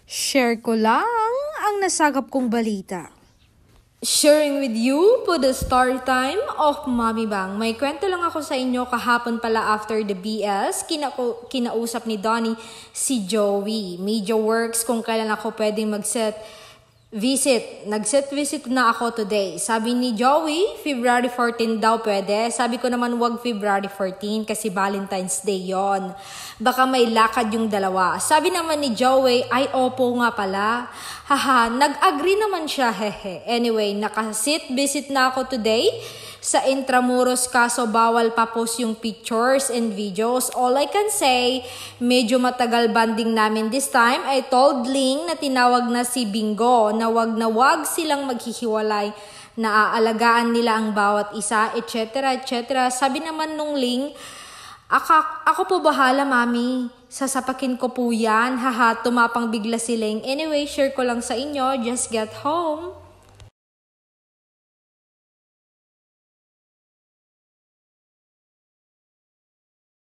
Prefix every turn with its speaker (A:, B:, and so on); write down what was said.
A: Share ko lang ang nasagap kong balita.
B: Sharing with you po the story time of Mommy Bang. May kwento lang ako sa inyo kahapon pala after the BS. Kinausap ni Donnie si Joey. Media works kung kailan ako pwedeng mag-set visit. Nag-set visit na ako today. Sabi ni Joey, February 14 daw pwede. Sabi ko naman wag February 14 kasi Valentine's Day yon. Baka may lakad yung dalawa. Sabi naman ni Joey, ay opo nga pala. Haha, nag-agree naman siya, hehe. Anyway, nakasit visit na ako today sa Intramuros kaso bawal pa post yung pictures and videos. All I can say, medyo matagal banding namin this time. I told Ling na tinawag na si Bingo na wag silang maghihiwalay, na aalagaan nila ang bawat isa, etc. etc. Sabi naman nung Ling, ako po bahala, mami. Sasapakin ko po yan. Haha, tumapang bigla si Ling. Anyway, share ko lang sa inyo. Just get home.